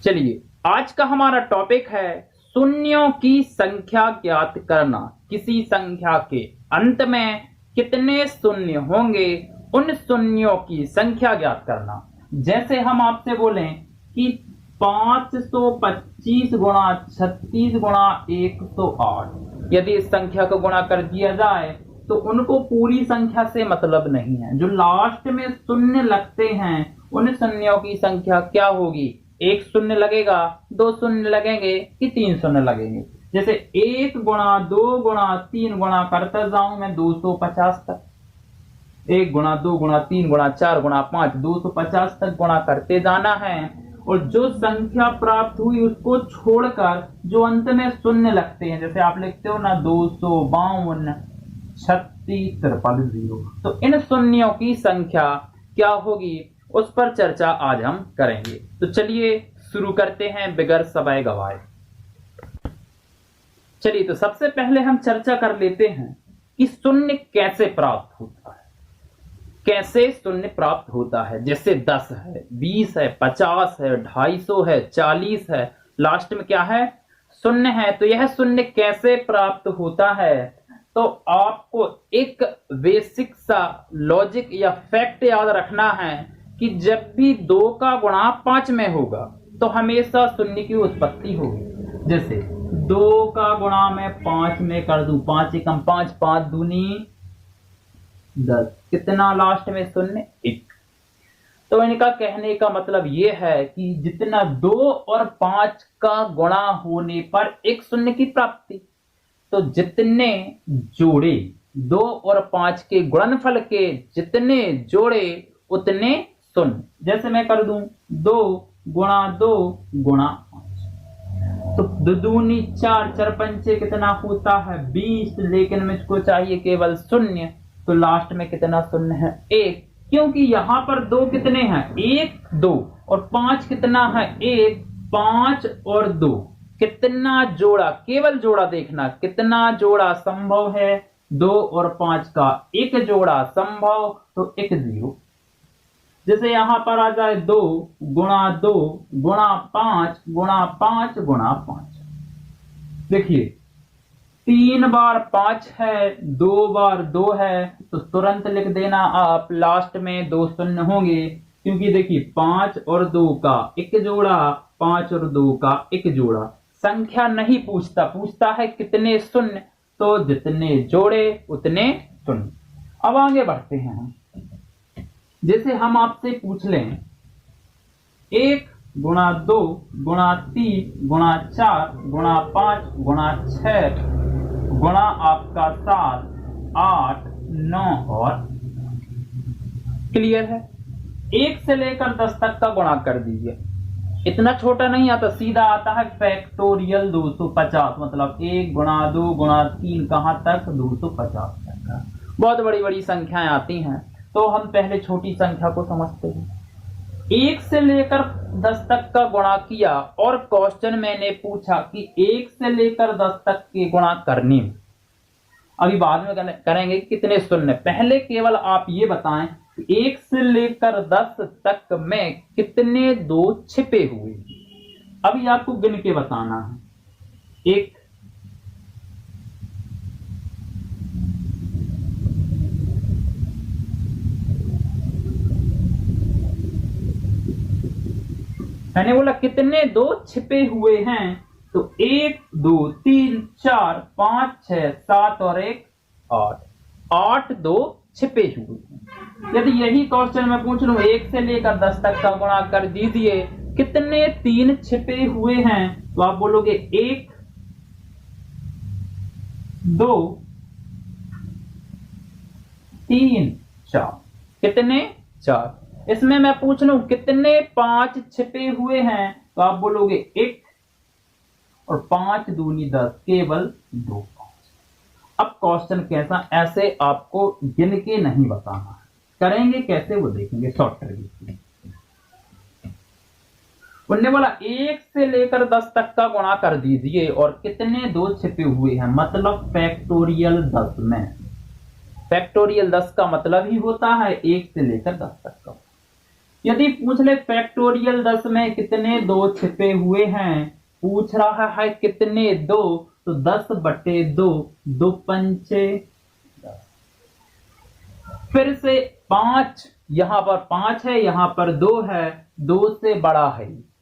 चलिए, आज का हमारा टॉपिक है शून्यों की संख्या ज्ञात करना। किसी संख्या के अंत में कितने शून्य होंगे, उन शून्यों की संख्या ज्ञात करना। जैसे हम आपसे बोलें कि 525 गुणा 36 गुणा 108, यदि इस संख्या को गुणा कर दिया जाए तो उनको पूरी संख्या से मतलब नहीं है। जो लास्ट में शून्य लगते हैं उन शून्यों की संख्या क्या होगी। एक शून्य लगेगा, दो शून्य लगेंगे कि तीन शून्य लगेंगे। जैसे 1 गुणा 2 गुणा 3 गुणा करता जाऊं मैं 250 तक। 1 गुणा 2 गुणा 3 गुणा 4 गुणा 5 250 तक गुणा करते जाना है। और जो संख्या प्राप्त हुई उसको छोड़कर जो अंत में शून्य लगते हैं, जैसे आप लिखते हो ना 252 36 53 0, तो इन शून्यों की संख्या क्या होगी उस पर चर्चा आज हम करेंगे। तो चलिए शुरू करते हैं बिगर समय गवाए। चलिए, तो सबसे पहले हम चर्चा कर लेते हैं कि शून्य कैसे प्राप्त होता है। कैसे शून्य प्राप्त होता है। जैसे 10 है, 20 है, 50 है, 250 है, 40 है, लास्ट में क्या है, शून्य है। तो यह शून्य कैसे प्राप्त होता है, तो आपको एक बेसिक सा लॉजिक या फैक्ट याद रखना है कि जब भी 2 का गुणा 5 में होगा तो हमेशा शून्य की उत्पत्ति होगी। जैसे 2 का गुणा मैं 5 में कर दूं, 5 एकम 5, 5 दूनी 10, कितना लास्ट में शून्य, 1। तो इनका कहने का मतलब यह है कि जितना 2 और 5 का गुणा होने पर एक शून्य की प्राप्ति, तो जितने जोड़े 2 और 5 के गुणनफल के जितने जोड़े उतने शून्य। जैसे मैं कर दूं 2 गुणा 2 गुणा 5, तो 2 दूनी 4, 4 पंचे कितना होता है 20, लेकिन मुझको चाहिए केवल शून्य। तो लास्ट में कितना शून्य है, 1। क्योंकि यहां पर 2 कितने हैं, 1 2, और 5 कितना है, 1 5 और 2 कितना जोड़ा, केवल जोड़ा देखना कितना जोड़ा संभव है, 2 और 5 का एक जोड़ा संभव, तो 1 0। जैसे यहां पर आ जाए 2 गुणा 2 गुणा 5 गुणा 5 गुणा 5। देखिए 3 बार 5 है, 2 बार 2 है, तो तुरंत लिख देना आप, लास्ट में 2 शून्य होंगे। क्योंकि देखिए 5 और 2 का एक जोड़ा, 5 और 2 का एक जोड़ा। संख्या नहीं पूछता, पूछता है कितने शून्य, तो जितने जोड़े उतने शून्य। अब आगे बढ़ते हैं हम। जैसे हम आपसे पूछ लें 1 गुणा 2 गुणा 3 गुणा 4 गुणा 5 गुणा 6 गुणा आपका 7 8 9 और, क्लियर है। 1 से लेकर 10 तक का गुणा कर दीजिए। इतना छोटा नहीं आता, सीधा आता है फैक्टोरियल 250, मतलब 1 गुणा 2 गुणा 3 कहां तक, 250 तक का। बहुत बड़ी बड़ी संख्याएं आती हैं, तो हम पहले छोटी संख्या को समझते हैं। 1 से लेकर 10 तक का गुणा किया, और क्वेश्चन मैंने पूछा कि 1 से लेकर 10 तक के गुणा करने में, अभी बाद में करेंगे कितने शून्य, पहले केवल आप ये बताएं कि 1 से लेकर 10 तक में कितने 2 छिपे हुए। अभी आपको गिन के बताना है। 1 मैंने बोला कितने 2 छिपे हुए हैं, तो 1 2 3 4 5 6 7 और 1 8, 8 2 छिपे हुए हैं। यदि यही क्वेश्चन मैं पूछ लूं 1 से लेकर 10 तक का गुणा कर दीजिए, कितने 3 छिपे हुए हैं, तो आप बोलोगे 1 2 3 4, कितने 4। इसमें मैं पूछ लूं कितने 5 छिपे हुए हैं, तो आप बोलोगे 1, और 5 दूनी 10, केवल 2 5। अब क्वेश्चन कैसा, ऐसे आपको गिन के नहीं बताना है, करेंगे कैसे वो देखेंगे शॉर्ट ट्रिक। उन्होंने बोला 1 से लेकर 10 तक का गुणा कर दीजिए और कितने 2 छिपे हुए हैं, मतलब फैक्टोरियल 10 में। फैक्टोरियल 10 का मतलब ही होता है 1 से लेकर 10 तक का। यदि पूछ ले फैक्टोरियल 10 में कितने 2 छिपे हुए हैं, पूछ रहा है कितने 2, तो 10/2, 2 पंचे 10। फिर से 5, यहां पर 5 है, यहां पर 2 है, 2 से बड़ा है।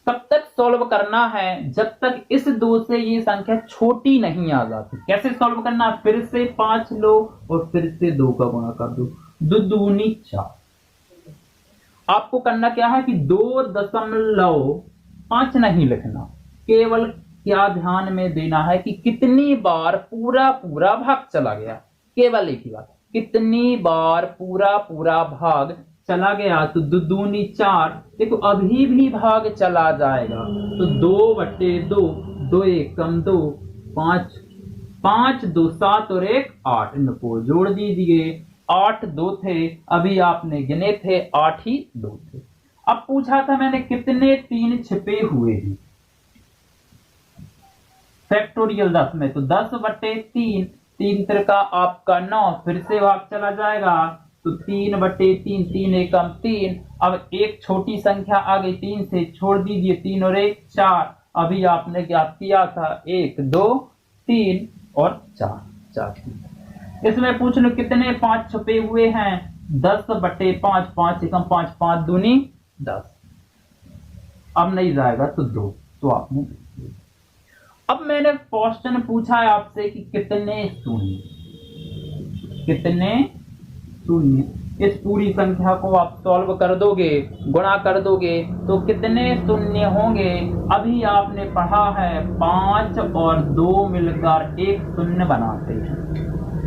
तब तक सॉल्व करना है जब तक इस 2 से ये संख्या छोटी नहीं आ जाती। कैसे सॉल्व करना? फिर से 5 लो और फिर से 2 का गुणा कर दो, 2 दूनी 4। आपको करना क्या है कि 2.5 नहीं लिखना, केवल क्या ध्यान में देना है कि कितनी बार पूरा पूरा भाग चला गया। केवल एक ही बात, कितनी बार पूरा पूरा भाग चला गया। तो 2 दूनी 4, देखो अभी भी भाग चला जाएगा, तो 2/2, 2 एकम 2, 5, 5 2 7 और 1 8, इनको जोड़ दीजिए। 8 2 थे, अभी आपने गिने थे 8 ही 2 थे। अब पूछा था मैंने कितने 3 छिपे हुए हैं फैक्टोरियल 10 में, तो 10/3, 3 त्रिका आपका 9, फिर से भाग चला जाएगा, तो 3/3, 3 एकम 3। अब एक छोटी संख्या आ गई 3 से, छोड़ दीजिए, 3 और 1 4। अभी आपने क्या किया था, 1 2 3 और 4 4। इसमें पूछ लो कितने 5 छुपे हुए हैं, 10/5, 5 एकम 5, 5 दूनी 10। अब नहीं जाएगा तो 2, तो आपने। अब मैंने क्वेश्चन पूछा है आपसे कि कितने शून्य, कितने शून्य। इस पूरी संख्या को आप सॉल्व कर दोगे, गुणा कर दोगे, तो कितने शून्य होंगे? अभी आपने पढ़ा है 5 और 2 मिलकर एक शून्य बनाते हैं।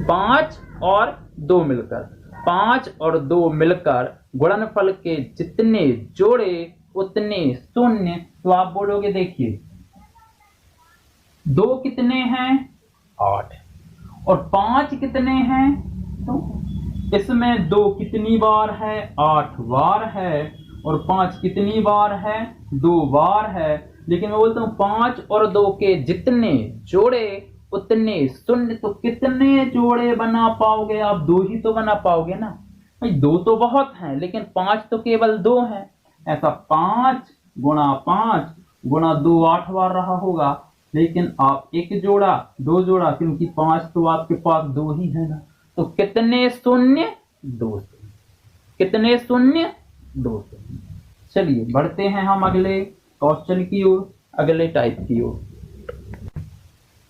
5 और 2 मिलकर, 5 और 2 मिलकर गुणनफल के जितने जोड़े उतने शून्य। तो आप बोलोगे देखिए 2 कितने हैं, 8, और 5 कितने हैं, तो इसमें 2 कितनी बार है, 8 बार है, और 5 कितनी बार है, 2 बार है। लेकिन मैं बोलता हूं 5 और 2 के जितने जोड़े उतने शून्य। तो कितने जोड़े बना पाओगे आप? 2 ही तो बना पाओगे ना भाई। 2 तो बहुत हैं, लेकिन 5 तो केवल 2 हैं। ऐसा 5 गुणा 5 गुणा 2 8 बार रहा होगा, लेकिन आप 1 जोड़ा 2 जोड़ा, क्योंकि 5 तो आपके पास 2 ही है ना। तो कितने शून्य, 2 शून्य। कितने शून्य, 2 शून्य। चलिए बढ़ते हैं हम अगले क्वेश्चन की ओर, अगले टाइप की ओर।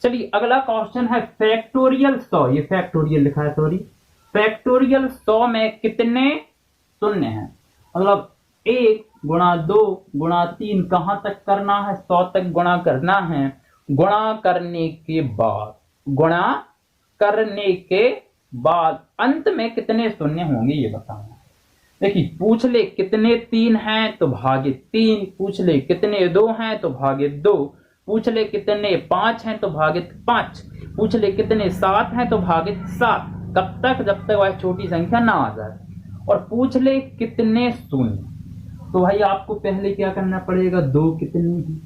चलिए अगला क्वेश्चन है फैक्टोरियल 100। ये फैक्टोरियल लिखा है, सॉरी, फैक्टोरियल 100 में कितने शून्य हैं? मतलब 1 गुणा 2 गुणा 3 कहां तक करना है? 100 तक गुणा करना है। गुणा करने के बाद, गुणा करने के बाद अंत में कितने शून्य होंगे ये बताना। देखिए पूछ ले कितने 3 हैं तो भागे 3, पूछ ले कितने 2 हैं तो भागे 2, पूछ ले कितने 5 हैं तो भागे 5, पूछ ले कितने 7 हैं तो भागे 7। कब तक? जब तक वह छोटी संख्या ना आ जाए। और पूछ ले कितने शून्य, तो भाई आपको पहले क्या करना पड़ेगा, 2 कितने हैं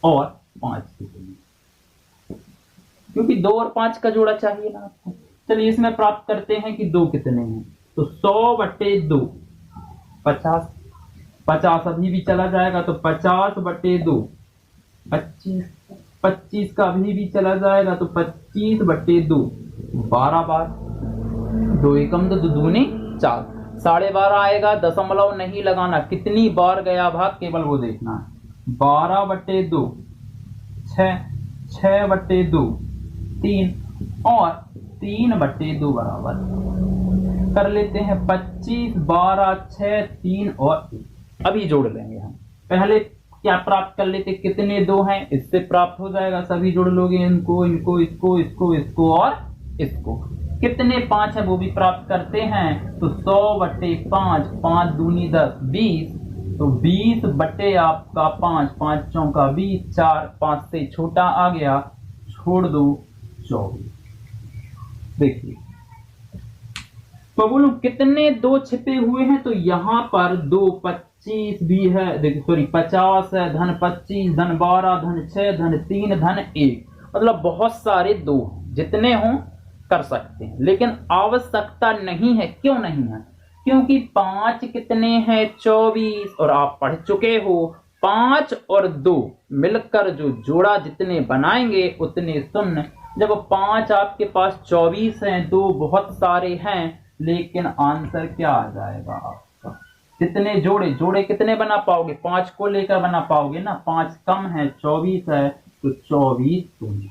और 5 कितने, क्योंकि 2 और 5 का जोड़ा चाहिए ना आपको। चलिए इसमें प्राप्त करते हैं कि 2 कितने हैं, तो 100/2 50, 50 अभी भी चला जाएगा, तो 50/2 25, 25 का अभी भी चला जाएगा, तो 25/2 12 बार, 2 एकम 2 दूनी 4, 12.5 आएगा। दशमलव नहीं लगाना, कितनी बार गया भाग केवल वो देखना है। 12/2 6, 6/2 3 और 3/2 बराबर कर लेते हैं 25, 12 6 3 और 1। अभी जोड़ लेंगे हम। पहले क्या प्राप्त कर लेते, कितने 2 हैं, इससे प्राप्त हो जाएगा। सभी जोड़ लोगे, इनको इनको इसको इसको इसको और इसको। कितने 5 है वो भी प्राप्त करते हैं, तो 100/5, 5 दूनी 10 20, तो 20 बटे आपका 5, 5 चौका 20, 4 5 से छोटा आ गया, छोड़ दो 24। देखिए तो बोलो कितने 2 छिपे हुए हैं, तो यहां पर 2 25 भी है, देखिए सॉरी 50 है, धन 25 धन 12 धन 6 धन 3 धन 1, मतलब बहुत सारे 2 जितने हों कर सकते हैं, लेकिन आवश्यकता नहीं है। क्यों नहीं है? क्योंकि 5 कितने हैं? 24। और आप पढ़ चुके हो 5 और 2 मिलकर जो जोड़ा जितने बनाएंगे उतने शून्य। जब 5 आपके पास 24 हैं, 2 बहुत सारे हैं, लेकिन आंसर क्या आ जाएगा आपका? कितने जोड़े जोड़े कितने बना पाओगे? 5 को लेकर बना पाओगे ना। 5 कम है, 24 है, तो 24 शून्य।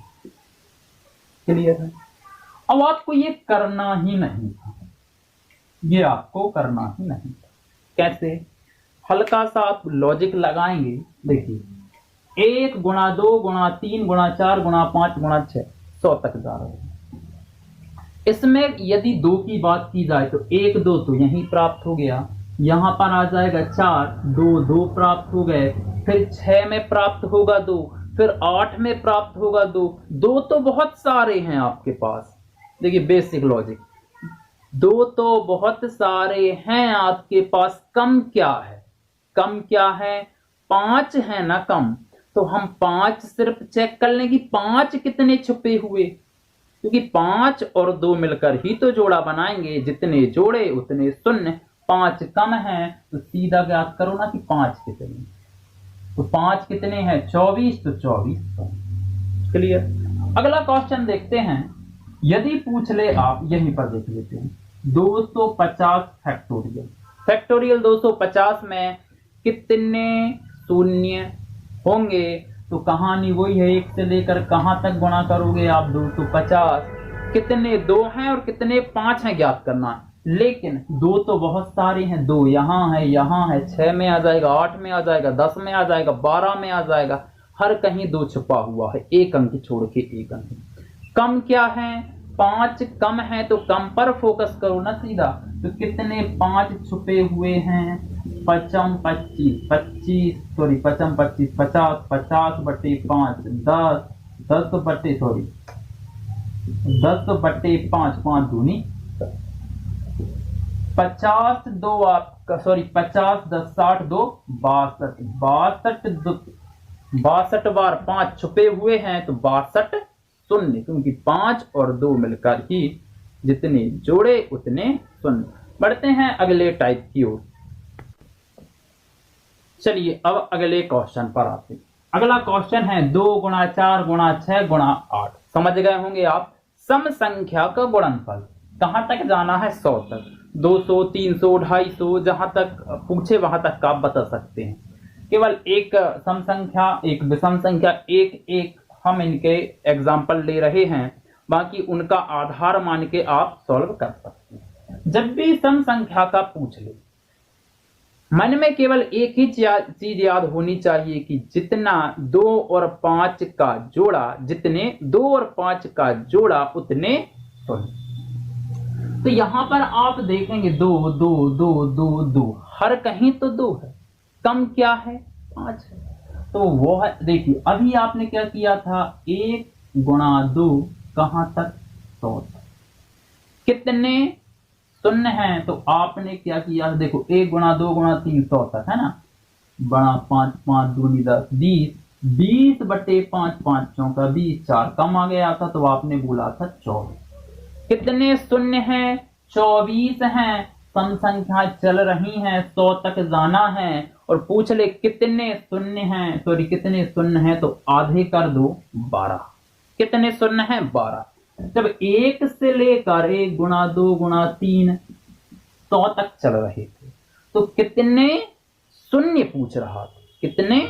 क्लियर है? अब आपको ये करना ही नहीं था, ये आपको करना ही नहीं था। कैसे? हल्का सा आप लॉजिक लगाएंगे। देखिए 1 गुणा 2 गुणा 3 गुणा 4 गुणा 5 गुणा 6, 100 तक जा रहे हैं। इसमें यदि 2 की बात की जाए तो 1 2 तो यहीं प्राप्त हो गया, यहां पर आ जाएगा 4, 2 2 प्राप्त हो गए, फिर 6 में प्राप्त होगा 2, फिर 8 में प्राप्त होगा 2। 2 तो बहुत सारे हैं आपके पास। देखिए बेसिक लॉजिक, 2 तो बहुत सारे हैं आपके पास, कम क्या है? कम क्या है? 5 है ना कम। तो हम 5 सिर्फ चेक कर लें कि 5 कितने छुपे हुए, क्योंकि 5 और 2 मिलकर ही तो जोड़ा बनाएंगे, जितने जोड़े उतने शून्य। 5 कम है तो सीधा ज्ञात करो ना कि 5 कितने। तो 5 कितने हैं? 24, तो 24। क्लियर? अगला क्वेश्चन देखते हैं। यदि पूछ ले आप, यहीं पर देख लेते हैं, 250 फैक्टोरियल। फैक्टोरियल 250 में कितने शून्य होंगे? तो कहानी वही है, 1 से लेकर कहां तक गुणा करोगे आप? 250। कितने 2 हैं और कितने 5 हैं ज्ञात करना है। लेकिन 2 तो बहुत सारे हैं, 2 यहाँ है, यहाँ है, 6 में आ जाएगा, 8 में आ जाएगा, 10 में आ जाएगा, 12 में आ जाएगा, हर कहीं 2 छुपा हुआ है, एक अंक छोड़ के एक अंक। कम क्या है? 5 कम है, तो कम पर फोकस करो ना सीधा। तो कितने 5 छुपे हुए हैं? 5 25 25 सॉरी 5 25 50 50 बटे 5 10 10 बटे 5 5 दूनी 50 2 आपका 50 10 60 2 62 62 बार 5 छुपे हुए हैं, तो 62 शून्य, क्योंकि 5 और 2 मिलकर ही जितने जोड़े उतने शून्य। बढ़ते हैं अगले टाइप की ओर। चलिए अब अगले क्वेश्चन पर आते हैं। अगला क्वेश्चन है 2 गुणा 4 गुणा 6 गुणा 8। समझ गए होंगे आप, सम संख्या का गुणनफल। कहां तक जाना है? 100 तक। 200 300 250 जहां तक पूछे वहां तक आप बता सकते हैं। केवल एक सम संख्या एक विषम संख्या एक हम इनके एग्जाम्पल ले रहे हैं, बाकी उनका आधार मान के आप सॉल्व कर सकते हैं। जब भी सम संख्या का पूछ ले, मन में केवल एक ही चीज याद होनी चाहिए कि जितना 2 और 5 का जोड़ा, जितने 2 और 5 का जोड़ा उतने शून्य। तो यहां पर आप देखेंगे 2 2 2 2 2, हर कहीं तो 2 है, कम क्या है? 5 है। तो वो है, देखिए अभी आपने क्या किया था, 1 गुणा 2 कहां तक? 100 तक। कितने शून्य हैं? तो आपने क्या किया? देखो 1 गुणा 2 गुणा 3 100 तक है ना। बड़ा 5 5 दूनी 10 20 20 बटे 5 5 चौका 20, 4 कम आ गया था तो आपने बोला था 24। कितने शून्य हैं? 24 हैं। सम संख्या चल रही हैं, 100 तक जाना है, और पूछ ले कितने शून्य हैं, सॉरी कितने शून्य हैं, तो आधे कर दो 12। कितने शून्य हैं? 12। जब 1 से लेकर 1 गुणा 2 गुणा 3 100 तक चल रहे थे, तो कितने शून्य पूछ रहा था? कितने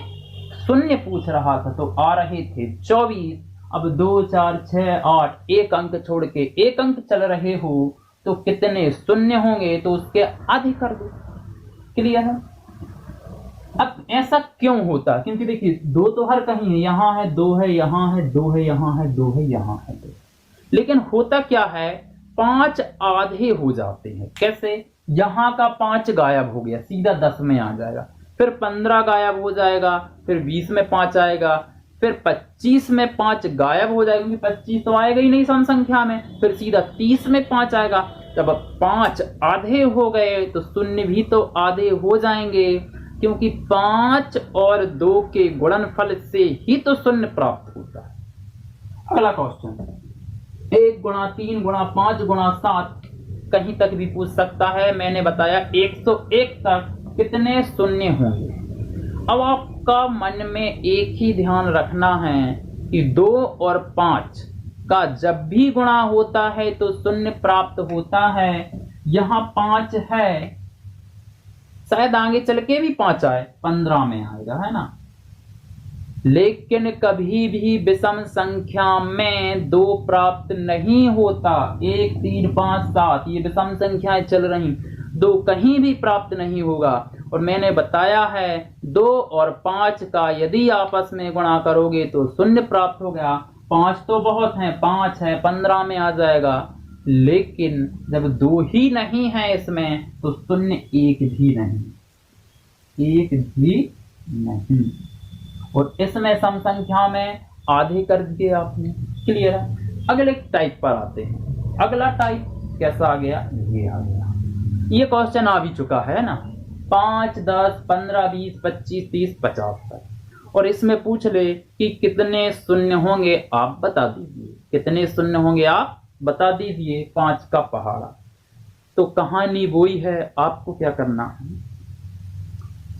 शून्य पूछ रहा था? तो आ रहे थे 24। अब 2 4 6 8, एक अंक छोड़ के एक अंक चल रहे हो, तो कितने शून्य होंगे? तो उसके आधे कर दो। क्लियर है? अब ऐसा क्यों होता? क्योंकि देखिए 2 तो हर कहीं है, यहां है 2 है, यहां है 2 है, यहां है 2 है, यहां है 2। लेकिन होता क्या है, 5 आधे हो जाते हैं। कैसे? यहां का 5 गायब हो गया, सीधा 10 में आ जाएगा, फिर 15 गायब हो जाएगा, फिर 20 में 5 आएगा, फिर 25 में 5 गायब हो जाएगा, क्योंकि 25 तो आएगा ही नहीं सम संख्या में, फिर सीधा 30 में 5 आएगा। जब 5 आधे हो गए तो शून्य भी तो आधे हो जाएंगे, क्योंकि 5 और 2 के गुणनफल से ही तो शून्य प्राप्त होता है। अगला क्वेश्चन, 1 गुणा 3 गुणा 5 गुणा 7 कहीं तक भी पूछ सकता है। मैंने बताया 101 तक कितने शून्य होंगे। अब आपका मन में एक ही ध्यान रखना है कि 2 और 5 का जब भी गुणा होता है तो शून्य प्राप्त होता है। यहाँ 5 है, शायद आगे चल के भी 5 आए, 15 में आएगा, है ना। लेकिन कभी भी विषम संख्या में 2 प्राप्त नहीं होता। 1 3 5 7 ये विषम संख्याएं चल रही, 2 कहीं भी प्राप्त नहीं होगा। और मैंने बताया है 2 और 5 का यदि आपस में गुणा करोगे तो शून्य प्राप्त हो गया। 5 तो बहुत है, 5 है 15 में आ जाएगा। लेकिन जब 2 ही नहीं है इसमें तो शून्य एक भी नहीं, एक भी नहीं। और इसमें सम संख्या में आधे कर दिए आपने। क्लियर है। अगले टाइप पर आते हैं। अगला टाइप कैसा आ गया, ये आ गया। ये क्वेश्चन आ भी चुका है ना, 5 10 15 20 25 30 50 तक। और इसमें पूछ ले कि कितने शून्य होंगे, आप बता दीजिए। कितने शून्य होंगे आप बता दीजिए। 5 का पहाड़ा। तो कहानी वही है, आपको क्या करना है,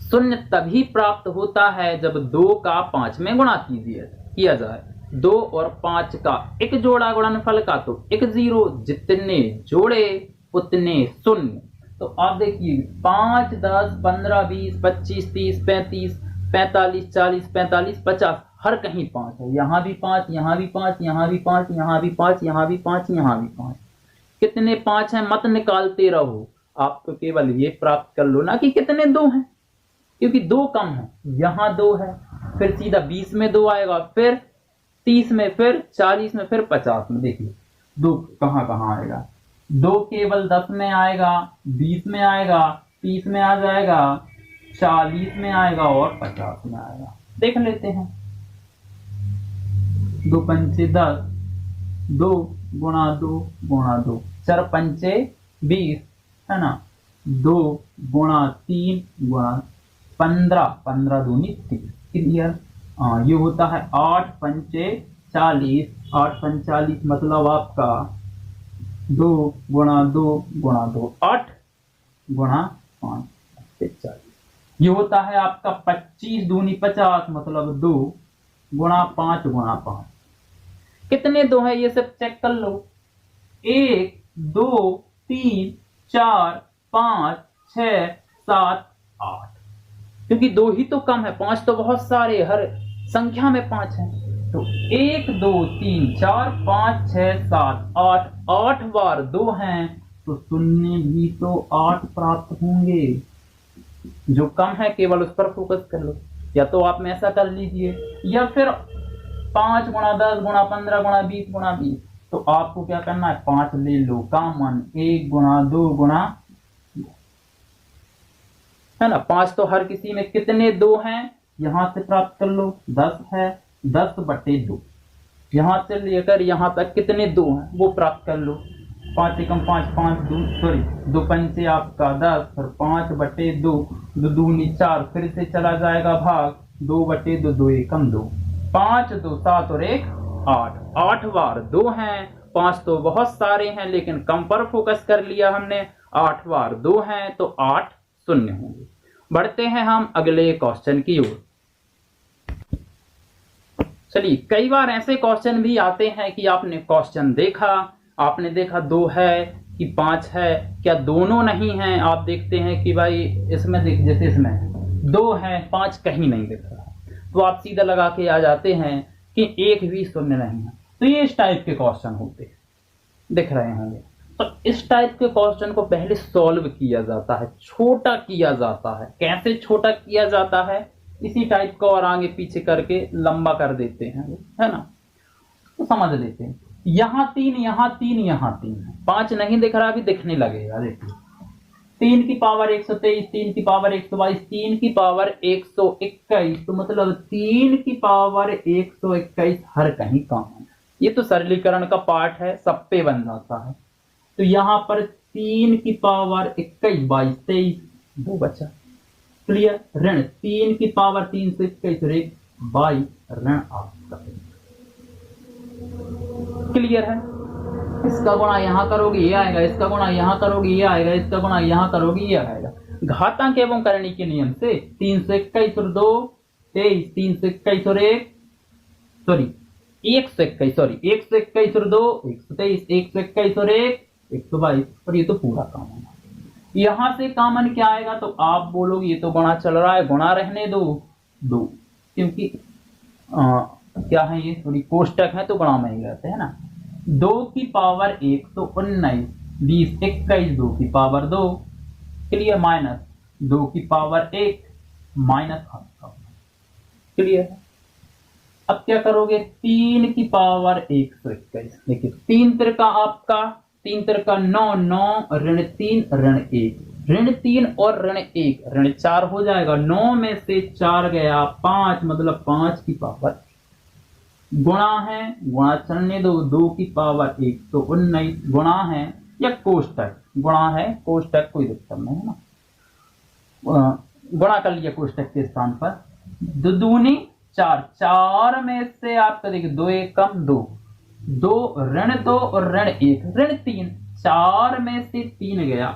शून्य तभी प्राप्त होता है जब 2 का 5 में गुणा किया जाए। 2 और 5 का एक जोड़ा गुणनफल का तो एक 0, जितने जोड़े उतने शून्य। तो आप देखिए 5 10 15 20 25 30 35 45 40 45 50, हर कहीं 5 है। यहाँ भी 5, यहाँ भी 5, यहाँ भी 5, यहाँ भी 5, यहाँ भी 5, यहाँ भी 5। कितने 5 हैं मत निकालते रहो, आप तो केवल ये प्राप्त कर लो ना कि कितने 2 हैं, क्योंकि 2 कम है। यहाँ 2 है, फिर सीधा 20 में 2 आएगा, फिर 30 में, फिर 40 में, फिर 50 में। देखिए 2 कहाँ कहाँ आएगा। 2 केवल 10 में आएगा, 20 में आएगा, 30 में आ जाएगा, 40 में आएगा और 50 में आएगा। देख लेते हैं। 2 पंचे 10, 2 गुणा 2 गुणा 2, 4 पंचे 20, है ना। 2 गुणा 3 गुणा 15, 15 दूनी 30। क्लियर। ये होता है 8 पंचे 40, 8 45 मतलब आपका 2 गुणा 2 गुणा 2, 8 गुणा 5 से 40। ये होता है आपका 25 दूनी 50 मतलब 2 गुणा 5 गुणा 5। कितने 2 है ये सब चेक कर लो। 1 2 3 4 5 6 7 8, क्योंकि 2 ही तो कम है, 5 तो बहुत सारे, हर संख्या में 5 है। तो 1 2 3 4 5 6 7 8, 8 बार 2 हैं तो शून्य भी तो 8 प्राप्त होंगे। जो कम है केवल उस पर फोकस कर लो। या तो आप में ऐसा कर लीजिए, या फिर 5 गुणा 10 गुणा 15 गुणा 20 गुणा 20। तो आपको क्या करना है, 5 ले लो कॉमन, 1 गुणा 2 गुणा, है ना। 5 तो हर किसी में कितने 2 हैं, यहां से प्राप्त कर लो। 10 है, 10/2, यहां से लेकर यहां तक कितने 2 हैं वो प्राप्त कर लो। 5 एकम 5, 5 2 सॉरी 2 पंचे आपका 10, फिर 5/2, 2 दूनी 4, फिर से चला जाएगा भाग, 2/2, 2 एकम 2, 5 2 7 और 1 8, 8 बार 2 हैं। 5 तो बहुत सारे हैं लेकिन कम पर फोकस कर लिया हमने। 8 बार 2 हैं तो 8 शून्य होंगे। बढ़ते हैं हम अगले क्वेश्चन की ओर। चलिए, कई बार ऐसे क्वेश्चन भी आते हैं कि आपने क्वेश्चन देखा, आपने देखा 2 है कि 5 है, क्या दोनों नहीं है। आप देखते हैं कि भाई इसमें देख, जैसे इसमें 2 है 5 कहीं नहीं दिख रहा, तो आप सीधा लगा के आ जाते हैं कि एक भी शून्य नहीं है। तो ये इस टाइप के क्वेश्चन होते हैं, दिख रहे होंगे। तो इस टाइप के क्वेश्चन को पहले सॉल्व किया जाता है, छोटा किया जाता है। कैसे छोटा किया जाता है, इसी टाइप को और आगे पीछे करके लंबा कर देते हैं, है ना। तो समझ लेते हैं। यहाँ 3 यहाँ 3 यहाँ 3 है, 5 नहीं दिख रहा, अभी दिखने लगेगा। देखिए 3 की पावर 123, 3 की पावर 122, 3 की पावर 121, तो मतलब 3 की पावर 121 हर कहीं कॉमन है। ये तो सरलीकरण का पार्ट है, सब पे बन जाता है। तो यहाँ पर 3 की पावर 21 22 23, 2 बचा। क्लियर। ऋण 3 की पावर 321 और 1 22 ऋण आपका। क्लियर है। इसका गुणा यहाँ करोगे ये आएगा, इसका गुणा यहाँ करोगे ये आएगा, इसका गुणा यहाँ करोगे ये आएगा। घातांक एवं करणी के नियम से 321 और 2 23, 321 और 1 सॉरी 121 और 2 123, 121 और 1 122 और ये तो पूरा कॉमन है। यहां से कॉमन क्या आएगा तो आप बोलोगे ये तो गुणा चल रहा है, गुणा रहने दो 2, क्योंकि क्या है ये थोड़ी कोष्टक है तो गुणा में ही रहते हैं ना। 2 की पावर 1 तो 19, 20 21 2 की पावर 2 क्लियर, माइनस 2 की पावर 1 माइनस क्लियर। अब क्या करोगे 3 की पावर 121, देखिए 3 त्रिका आपका 3 त्रिका 9 9 ऋण 3 ऋण 1 ऋण 3 और ऋण 1 ऋण 4 हो जाएगा। 9 में से 4 गया 5 मतलब 5 की पावर गुणा है, गुणा चलने दो 2 की पावर 1 तो 19 गुणा है या कोष्टक गुणा है, कोष्टक कोई दिक्कत नहीं है ना, गुणा कर लिया कोष्टक के स्थान पर। 2 दूनी 4, 4 में से आपका देखिए 2 1 कम 2 2 ऋण 2 और ऋण 1 ऋण 3, 4 में से 3 गया।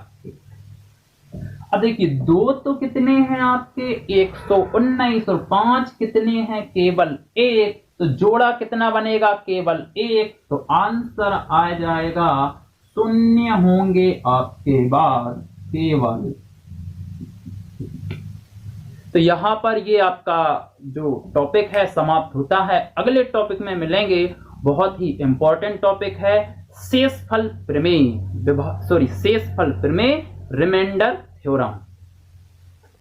अब देखिए 2 तो कितने हैं आपके 119 और 5 कितने हैं केवल 1, तो जोड़ा कितना बनेगा केवल 1, तो आंसर आ जाएगा 0 होंगे आपके बाद केवल। तो यहां पर ये आपका जो टॉपिक है समाप्त होता है। अगले टॉपिक में मिलेंगे, बहुत ही इंपॉर्टेंट टॉपिक है शेषफल प्रमेय, शेषफल प्रमेय रिमाइंडर थ्योरम।